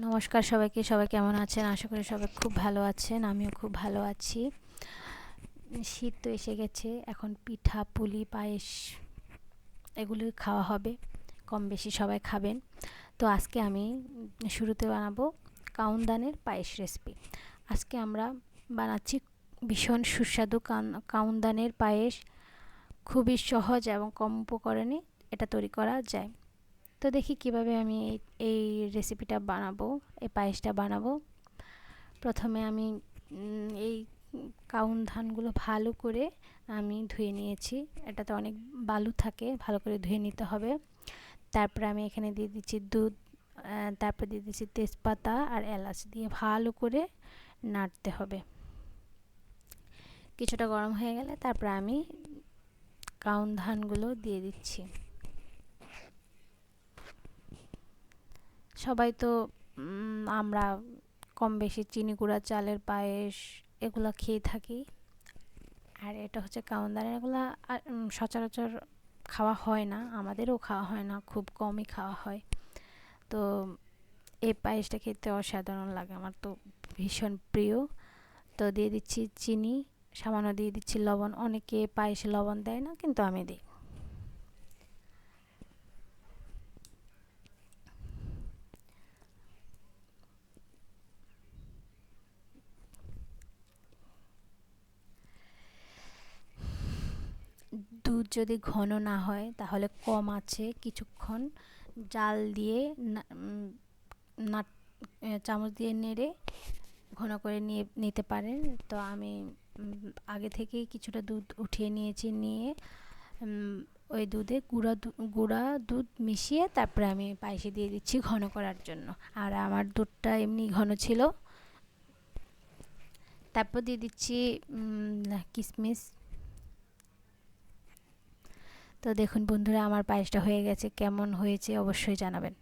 নমস্কার সবাইকে। সবাই কেমন আছেন? আশা করি সবাই খুব ভালো আছেন। আমিও খুব ভালো আছি। শীত তো এসে গেছে, এখন পিঠা পুলি পায়েস এগুলো খাওয়া হবে, কম বেশি সবাই খাবেন। তো আজকে আমি শুরুতে বানাবো কাউনদানের পায়েস রেসিপি। আজকে আমরা বানাচ্ছি ভীষণ সুস্বাদু কাউনদানের পায়েস। খুবই সহজ এবং কম উপকরণে এটা তৈরি করা যায়। তো দেখি কিভাবে আমি এই রেসিপিটা বানাবো, এই পায়েসটা বানাবো। প্রথমে আমি এই কাউন ধানগুলো ভালো করে আমি ধুয়ে নিয়েছি। এটাতে অনেক বালু থাকে, ভালো করে ধুয়ে নিতে হবে। তারপরে আমি এখানে দিয়ে দিচ্ছি দুধ, তারপর দিয়ে দিচ্ছি তেজপাতা আর এলাচ দিয়ে ভালো করে নাড়তে হবে। কিছুটা গরম হয়ে গেলে তারপরে আমি কাউন ধানগুলো দিয়ে দিচ্ছি। সবাই তো আমরা কম বেশি চিনি গুঁড়া চালের পায়েস এগুলো খেয়ে থাকি। আর এটা হচ্ছে কাউন ধানের, এগুলো সচরাচর খাওয়া হয় না, আমাদেরও খাওয়া হয় না, খুব কমই খাওয়া হয়। তো এই পায়েসটা খেতে অসাধারণ লাগে, আমার তো ভীষণ প্রিয়। তো দিয়ে দিচ্ছি চিনি, সামান্য দিয়ে দিচ্ছি লবণ। অনেকে পায়েসে লবণ দেয় না, কিন্তু আমি দিই। দুধ যদি ঘন না হয় তাহলে কম আছে কিছুক্ষণ জাল দিয়ে না চামচ দিয়ে নেড়ে ঘন করে নিতে পারেন। তো আমি আগে থেকেই কিছুটা দুধ উঠিয়ে নিয়েছি, নিয়ে ওই দুধে গুঁড়া দুধ মিশিয়ে তারপরে আমি পায়েসে দিয়ে দিচ্ছি ঘন করার জন্য। আর আমার দুধটা এমনি ঘন ছিল। তারপর দিয়ে দিচ্ছি কিশমিশ। তো দেখুন বন্ধুরা, আমার পায়েসটা হয়ে গেছে। কেমন হয়েছে অবশ্যই জানাবেন।